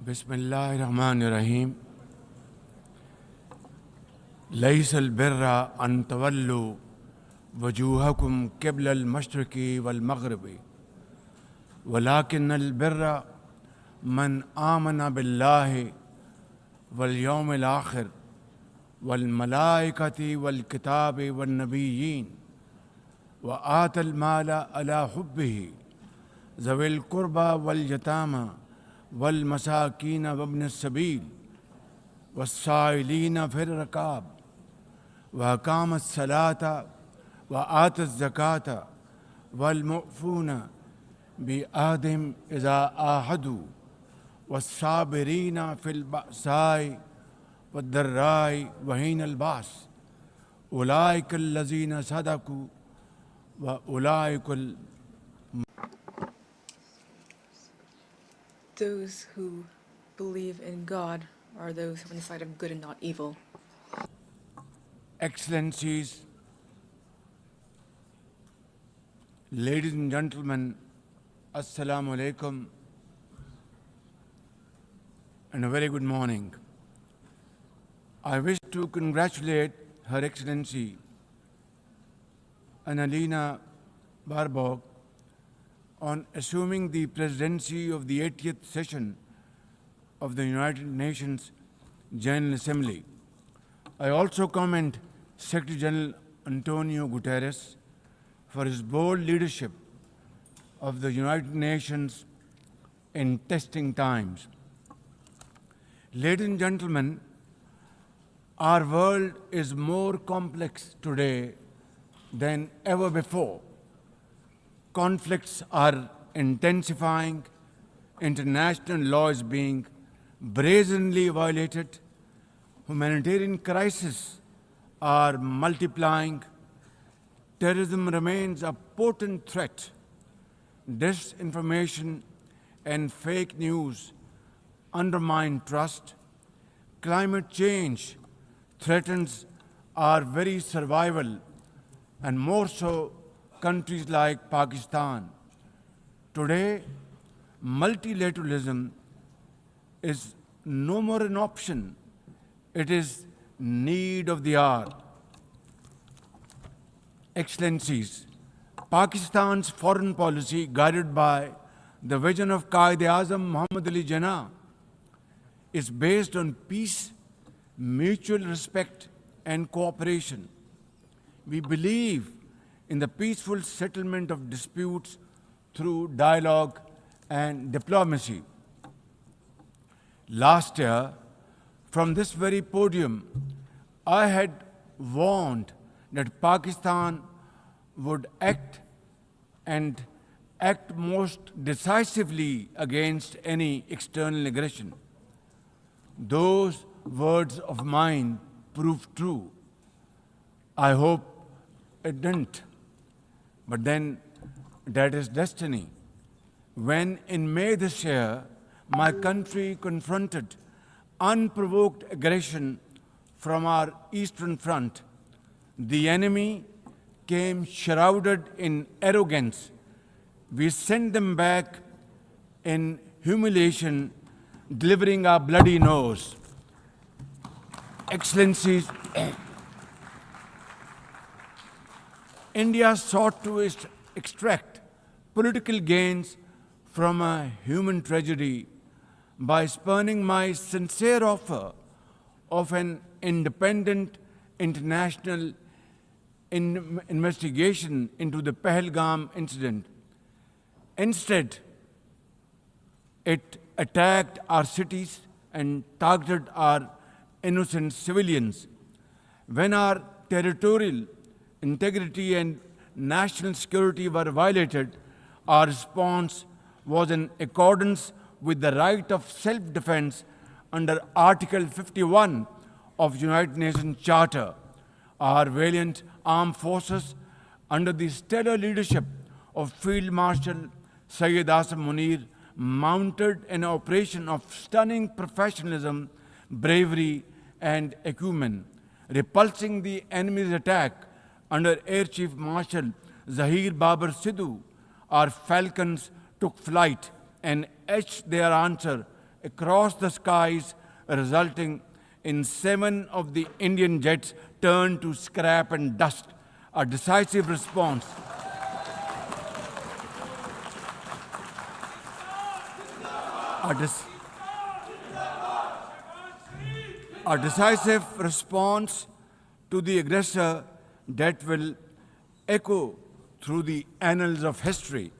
बिस्मिल्लाहिर्रहमानिर्रहीम लैसल बिर्रा अन तवल्लु वजूहकुम क़िबलल मशरिक़ी वल मग़रिबी वलाकिन्नल बिर्रा मन आमना बिल्लाहि वल यौमिल आखिर वल मलाइकति वल किताबि वन नबिय्यीन व आतल माला अला हुब्बिही ज़विल क़ुर्बा वल यतामा वल मसाकीन वब्न सबील वस्साइलीन फिर रकाब व अकामत सलाता व आतत ज़काता वल मुफ़ून बि अहदिम इज़ा आहदू वस्साबिरीन फिल बअसाई वद्दर्राई वहीनल बास उलाइकल लज़ीन सदकू व उलाइकल Those who believe in God are those who are on the side of good and not evil. Excellencies, ladies and gentlemen, Assalamu alaikum and a very good morning. I wish to congratulate Her Excellency Annalena Baerbock on assuming the presidency of the 80th session of the United Nations General Assembly. I also commend Secretary General Antonio Guterres for his bold leadership of the United Nations in testing times. Ladies and gentlemen, our world is more complex today than ever before. Conflicts are intensifying, international law is being brazenly violated, humanitarian crises are multiplying, terrorism remains a potent threat, disinformation and fake news undermine trust, climate change threatens our very survival, and more so countries like Pakistan. Today, multilateralism is no more an option, it is need of the hour. Excellencies, Pakistan's foreign policy, guided by the vision of Quaid-e-Azam Muhammad Ali Jinnah, is based on peace, mutual respect and cooperation. We believe in the peaceful settlement of disputes through dialogue and diplomacy. Last year, from this very podium, I had warned that Pakistan would act most decisively against any external aggression. Those words of mine proved true. I hope it didn't. But then that is destiny. When in May this year, my country confronted unprovoked aggression from our eastern front, the enemy came shrouded in arrogance. We sent them back in humiliation, delivering our bloody nose. Excellencies, India sought to extract political gains from a human tragedy by spurning my sincere offer of an independent international investigation into the Pahalgam incident. Instead, it attacked our cities and targeted our innocent civilians. When our territorial integrity and national security were violated, our response was in accordance with the right of self-defense under Article 51 of United Nations Charter. Our valiant armed forces, under the stellar leadership of Field Marshal Syed Asim Munir, mounted an operation of stunning professionalism, bravery, and acumen, repulsing the enemy's attack under Air Chief Marshal Zahir Babar Sidhu. Our falcons took flight and etched their answer across the skies, resulting in 7 of the Indian jets turned to scrap and dust. A decisive response. A decisive response to the aggressor that will echo through the annals of history.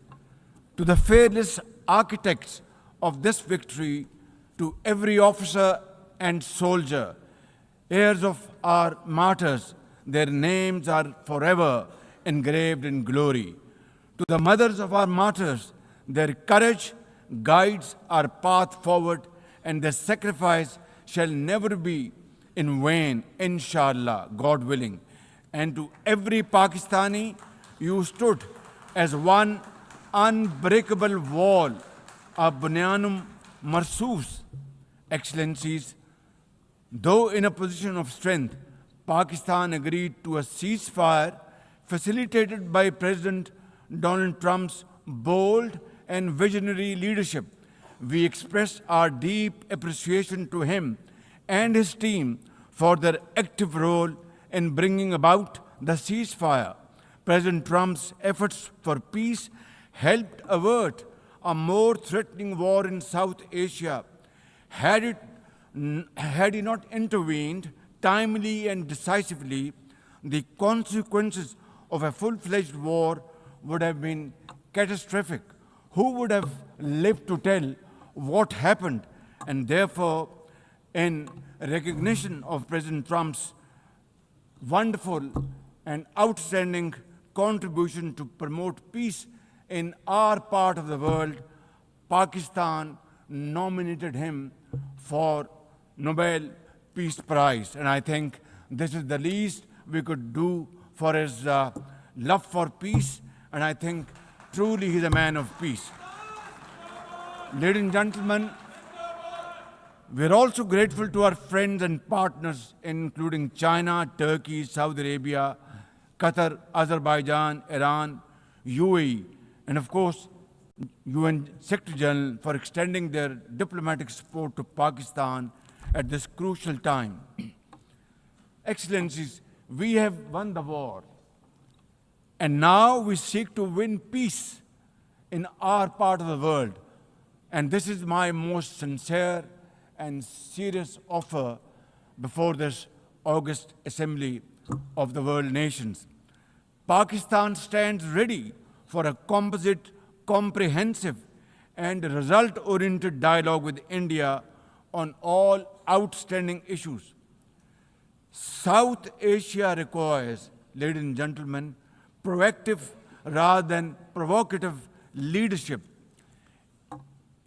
To the fearless architects of this victory, to every officer and soldier, heirs of our martyrs, their names are forever engraved in glory. To the mothers of our martyrs, their courage guides our path forward, and their sacrifice shall never be in vain, inshallah, God willing. And to every Pakistani, you stood as one unbreakable wall, a bunyanum marsus. Excellencies, though in a position of strength, Pakistan agreed to a ceasefire facilitated by President Donald Trump's bold and visionary leadership. We express our deep appreciation to him and his team for their active role in bringing about the ceasefire. President Trump's efforts for peace helped avert a more threatening war in South Asia. Had he not intervened timely and decisively, the consequences of a full-fledged war would have been catastrophic. Who would have lived to tell what happened? And therefore, in recognition of President Trump's wonderful and outstanding contribution to promote peace in our part of the world, Pakistan nominated him for Nobel Peace Prize. And I think this is the least we could do for his love for peace. And I think truly he's a man of peace. Ladies and gentlemen, we're also grateful to our friends and partners, including China, Turkey, Saudi Arabia, Qatar, Azerbaijan, Iran, UAE, and of course, UN Secretary General for extending their diplomatic support to Pakistan at this crucial time. Excellencies, we have won the war, and now we seek to win peace in our part of the world. And this is my most sincere and serious offer before this August Assembly of the World Nations. Pakistan stands ready for a composite, comprehensive, and result-oriented dialogue with India on all outstanding issues. South Asia requires, ladies and gentlemen, proactive rather than provocative leadership.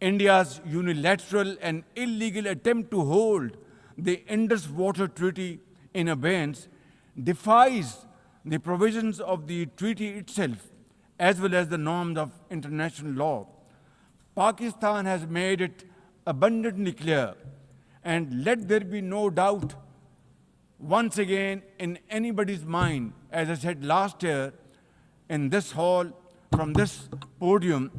India's unilateral and illegal attempt to hold the Indus Water Treaty in abeyance defies the provisions of the treaty itself, as well as the norms of international law. Pakistan has made it abundantly clear, and let there be no doubt once again in anybody's mind, as I said last year in this hall, from this podium,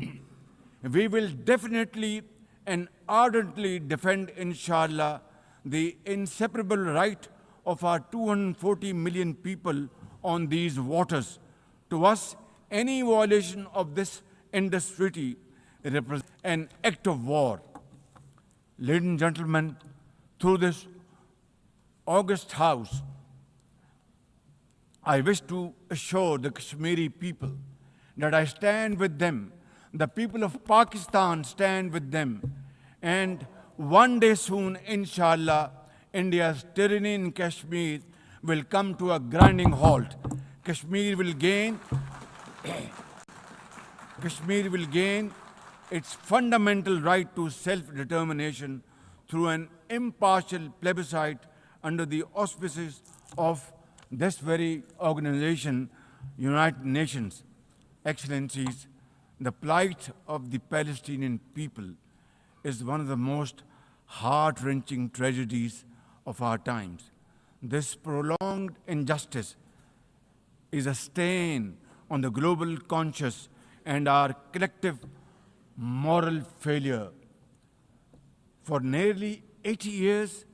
we will definitely and ardently defend, inshallah, the inseparable right of our 240 million people on these waters. To us, any violation of this Indus Treaty represents an act of war. Ladies and gentlemen, through this august House, I wish to assure the Kashmiri people that I stand with them. The people of Pakistan stand with them. And one day soon, inshallah, India's tyranny in Kashmir will come to a grinding halt. Kashmir will gain its fundamental right to self-determination through an impartial plebiscite under the auspices of this very organization, United Nations. Excellencies, the plight of the Palestinian people is one of the most heart-wrenching tragedies of our times. This prolonged injustice is a stain on the global conscience and our collective moral failure. For nearly 80 years,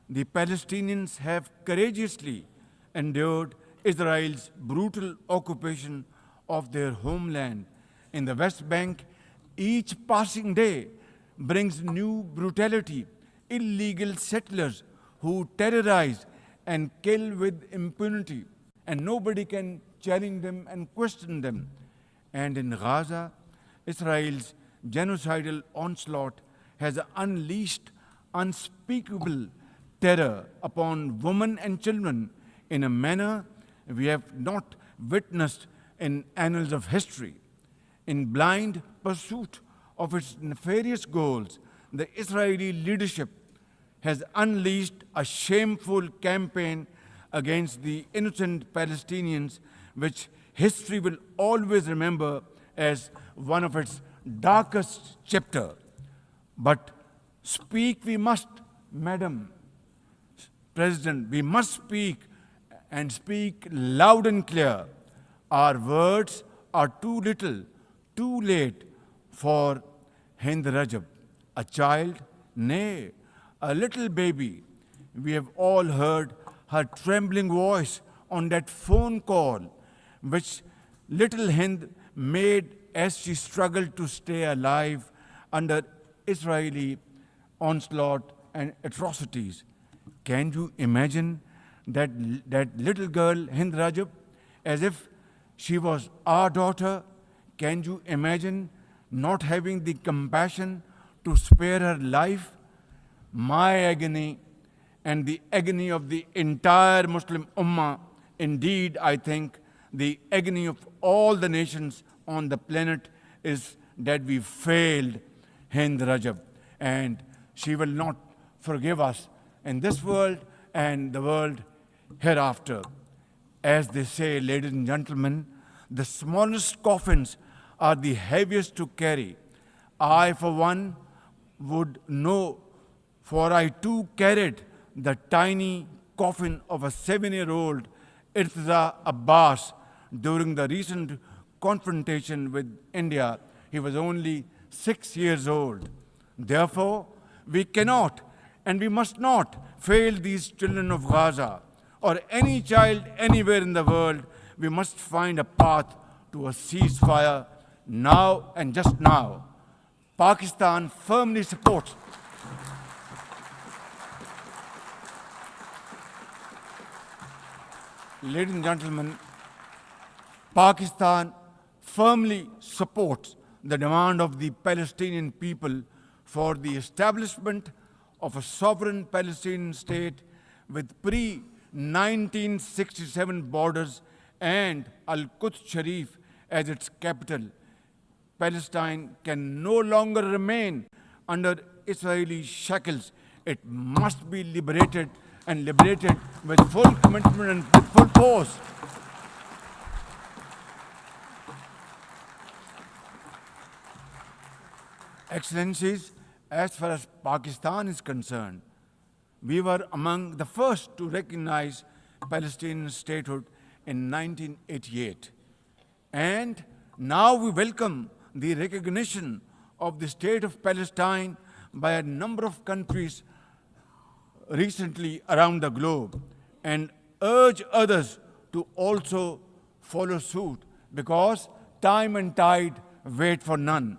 the Palestinians have courageously endured Israel's brutal occupation of their homeland in the West Bank. Each passing day brings new brutality, illegal settlers who terrorize and kill with impunity, and nobody can challenge them and question them. And in Gaza, Israel's genocidal onslaught has unleashed unspeakable terror upon women and children in a manner we have not witnessed in annals of history. In blind pursuit of its nefarious goals, the Israeli leadership has unleashed a shameful campaign against the innocent Palestinians, which history will always remember as one of its darkest chapters. But speak we must, Madam President, we must speak and speak loud and clear. Our words are too little, too late for Hind Rajab, a child, nay, a little baby. We have all heard her trembling voice on that phone call, which little Hind made as she struggled to stay alive under Israeli onslaught and atrocities. Can you imagine that little girl, Hind Rajab, as if she was our daughter? Can you imagine not having the compassion to spare her life? My agony and the agony of the entire Muslim Ummah, indeed, I think, the agony of all the nations on the planet is that we failed Hind Rajab, and she will not forgive us in this world and the world hereafter. As they say, ladies and gentlemen, the smallest coffins are the heaviest to carry. I, for one, would know, for I too carried the tiny coffin of a 7-year-old Irtiza Abbas during the recent confrontation with India. He was only 6 years old. Therefore, we cannot and we must not fail these children of Gaza or any child anywhere in the world. We must find a path to a ceasefire now and just now. Pakistan firmly supports Ladies and gentlemen, Pakistan firmly supports the demand of the Palestinian people for the establishment of a sovereign Palestinian state with pre-1967 borders and Al-Quds Sharif as its capital. Palestine can no longer remain under Israeli shackles. It must be liberated, and liberated with full commitment and with full force. Excellencies, as far as Pakistan is concerned, we were among the first to recognize Palestinian statehood in 1988. And now we welcome the recognition of the state of Palestine by a number of countries recently around the globe, and urge others to also follow suit, because time and tide wait for none.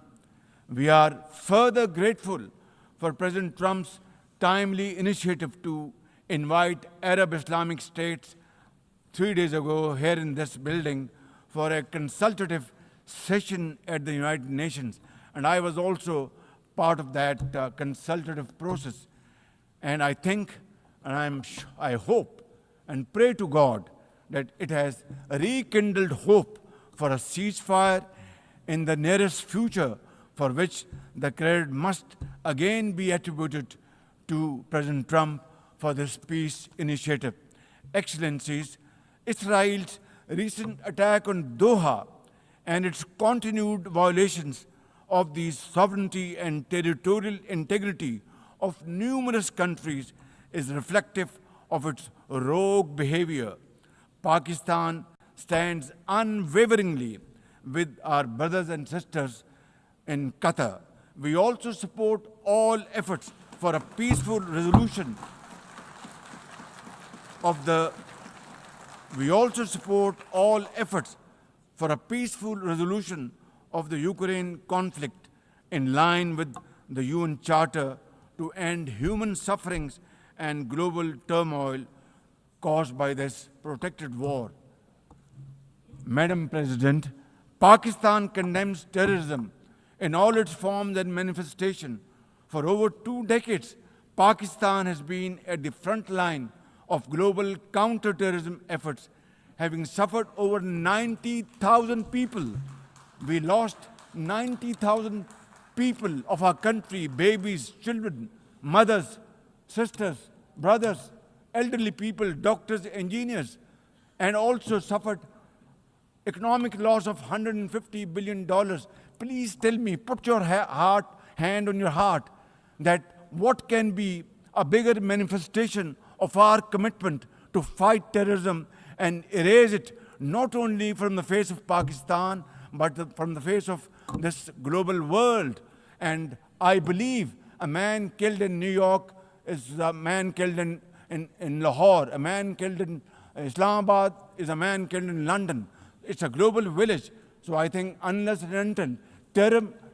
We are further grateful for President Trump's timely initiative to invite Arab Islamic states 3 days ago here in this building for a consultative session at the United Nations. And I was also part of that consultative process. And I think, and I hope and pray to God that it has rekindled hope for a ceasefire in the nearest future, for which the credit must again be attributed to President Trump for this peace initiative. Excellencies, Israel's recent attack on Doha and its continued violations of the sovereignty and territorial integrity of numerous countries is reflective of its rogue behavior. Pakistan stands unwaveringly with our brothers and sisters in Qatar. We also support all efforts for a peaceful resolution of the We also support all efforts for a peaceful resolution of the Ukraine conflict in line with the UN Charter to end human sufferings and global turmoil caused by this protracted war. Madam President, Pakistan condemns terrorism in all its forms and manifestations. For over 2 decades, Pakistan has been at the front line of global counter-terrorism efforts, having suffered over 90,000 people. We lost 90,000 people of our country, babies, children, mothers, sisters, brothers, elderly people, doctors, engineers, and also suffered economic loss of $150 billion. Please tell me, put your hand on your heart, that what can be a bigger manifestation of our commitment to fight terrorism and erase it not only from the face of Pakistan, but from the face of this global world. And I believe a man killed in New York is a man killed in Lahore, a man killed in Islamabad is a man killed in London. It's a global village. So I think unless and until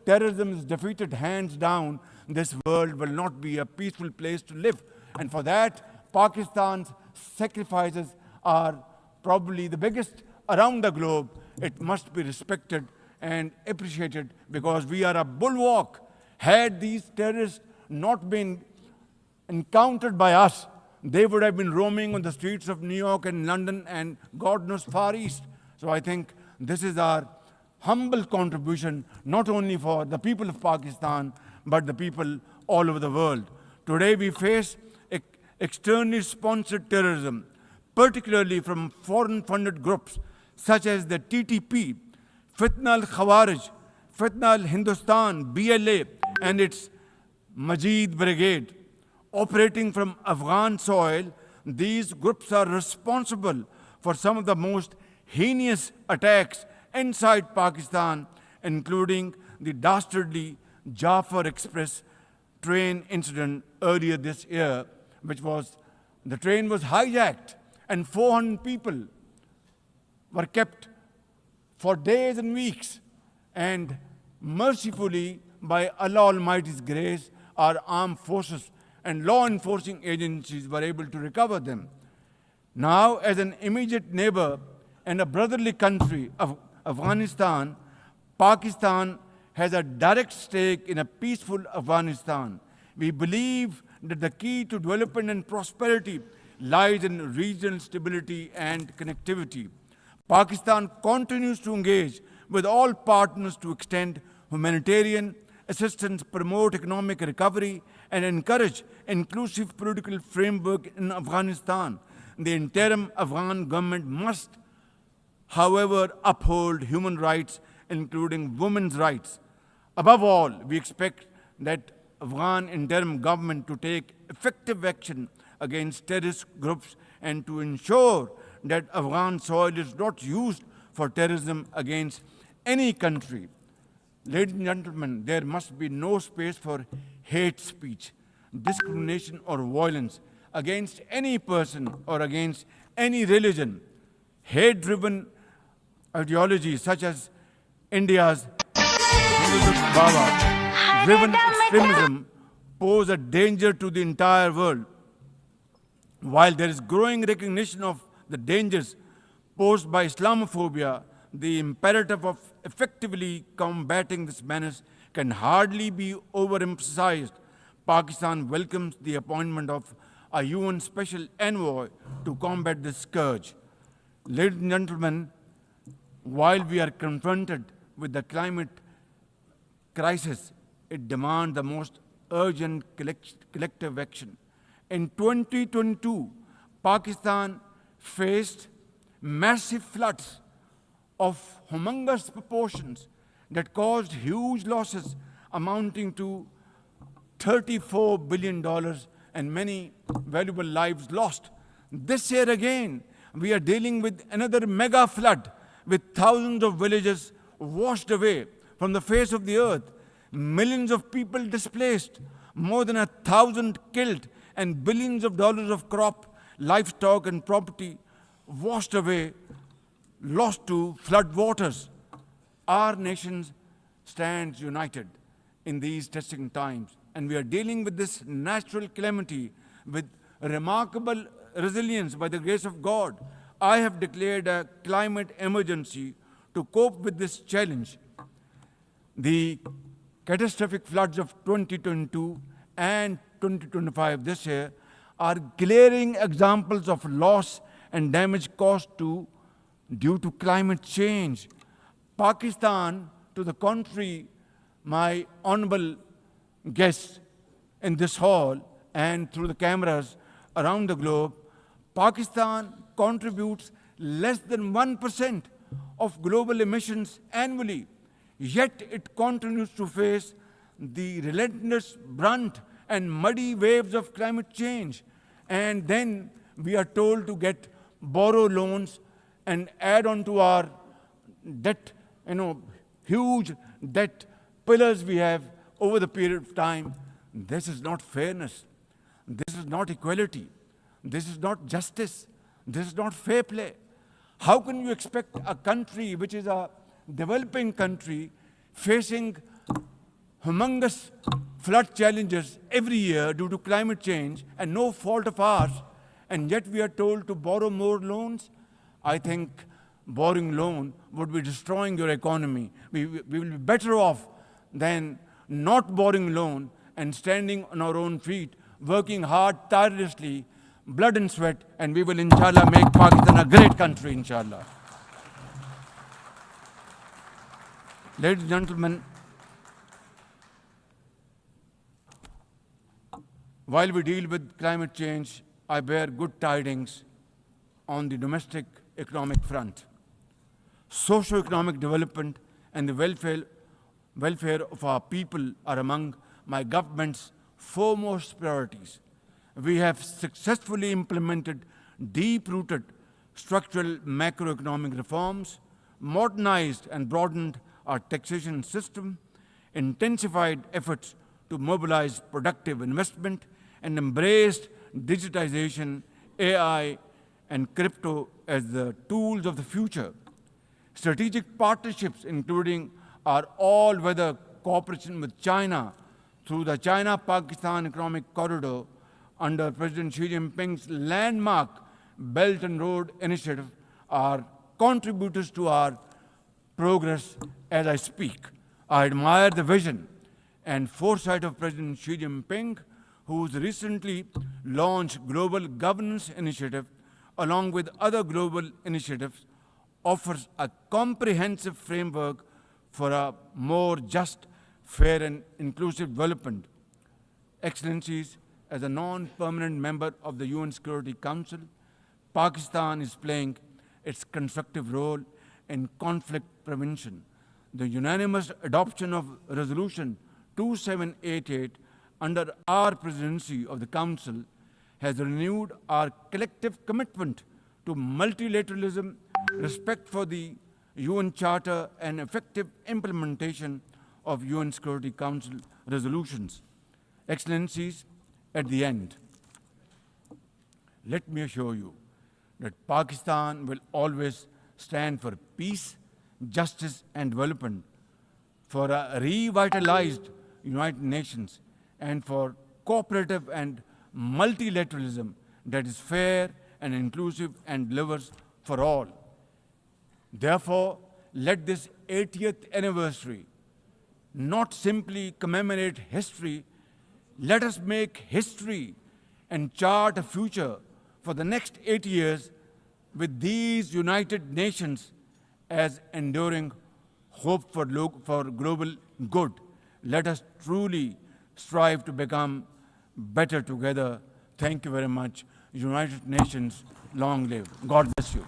terrorism is defeated hands down, this world will not be a peaceful place to live. And for that, Pakistan's sacrifices are probably the biggest around the globe. It must be respected and appreciated because we are a bulwark. Had these terrorists not been encountered by us, they would have been roaming on the streets of New York and London and God knows Far East. So I think this is our humble contribution, not only for the people of Pakistan, but the people all over the world. Today we face externally sponsored terrorism, particularly from foreign-funded groups such as the TTP, Fitna al-Khawarij, Fitna al-Hindustan, BLA, and its Majid Brigade. Operating from Afghan soil, these groups are responsible for some of the most heinous attacks inside Pakistan, including the dastardly Jafar Express train incident earlier this year, the train was hijacked and 400 people were kept for days and weeks. And mercifully, by Allah Almighty's grace, our armed forces and law enforcing agencies were able to recover them. Now, as an immediate neighbor and a brotherly country of Afghanistan, Pakistan has a direct stake in a peaceful Afghanistan. We believe that the key to development and prosperity lies in regional stability and connectivity. Pakistan continues to engage with all partners to extend humanitarian assistance, promote economic recovery, and encourage inclusive political framework in Afghanistan. The interim Afghan government must, however, uphold human rights, including women's rights. Above all, we expect that Afghan interim government to take effective action against terrorist groups and to ensure that Afghan soil is not used for terrorism against any country. Ladies and gentlemen, there must be no space for hate speech, discrimination, or violence against any person or against any religion. Hate-driven ideologies such as India's Baba-driven extremism pose a danger to the entire world. While there is growing recognition of the dangers posed by Islamophobia, the imperative of effectively combating this menace can hardly be overemphasized. Pakistan welcomes the appointment of a UN Special Envoy to combat this scourge. Ladies and gentlemen, while we are confronted with the climate crisis, it demands the most urgent collective action. In 2022, Pakistan faced massive floods of humongous proportions that caused huge losses amounting to $34 billion and many valuable lives lost. This year again, we are dealing with another mega flood with thousands of villages washed away from the face of the earth, millions of people displaced, more than 1,000 killed, and billions of dollars of crop, livestock, and property washed away, lost to flood waters. Our nation stands united in these testing times, and we are dealing with this natural calamity with remarkable resilience by the grace of God. I have declared a climate emergency to cope with this challenge. The catastrophic floods of 2022 and 2025 this year are glaring examples of loss and damage caused due to climate change. Pakistan, to the contrary, my honorable guests in this hall and through the cameras around the globe, Pakistan contributes less than 1% of global emissions annually, yet it continues to face the relentless brunt and muddy waves of climate change. And then we are told to borrow loans and add on to our debt, huge debt pillars we have over the period of time. This is not fairness. This is not equality. This is not justice. This is not fair play. How can you expect a country which is a developing country facing humongous flood challenges every year due to climate change and no fault of ours, and yet we are told to borrow more loans? I think borrowing loan would be destroying your economy. We will be better off than not borrowing loan and standing on our own feet, working hard, tirelessly, blood and sweat, and we will, inshallah, make Pakistan a great country, inshallah. Ladies and gentlemen, while we deal with climate change, I bear good tidings on the domestic economic front. Socio-economic development and the welfare of our people are among my government's foremost priorities. We have successfully implemented deep-rooted structural macroeconomic reforms, modernized and broadened our taxation system, intensified efforts to mobilize productive investment, and embraced digitization, AI, and crypto as the tools of the future. Strategic partnerships, including our all-weather cooperation with China through the China-Pakistan Economic Corridor under President Xi Jinping's landmark Belt and Road Initiative, are contributors to our progress as I speak. I admire the vision and foresight of President Xi Jinping, whose recently launched Global Governance Initiative, along with other global initiatives, offers a comprehensive framework for a more just, fair, and inclusive development. Excellencies, as a non-permanent member of the UN Security Council, Pakistan is playing its constructive role in conflict prevention. The unanimous adoption of Resolution 2788 under our presidency of the Council has renewed our collective commitment to multilateralism, respect for the UN Charter, and effective implementation of UN Security Council resolutions. Excellencies, at the end, let me assure you that Pakistan will always stand for peace, justice, and development, for a revitalized United Nations, and for cooperative and multilateralism that is fair and inclusive and delivers for all. Therefore, let this 80th anniversary not simply commemorate history. Let us make history and chart a future for the next 80 years with these United Nations as enduring hope for global good. Let us truly strive to become better together. Thank you very much. United Nations, long live. God bless you.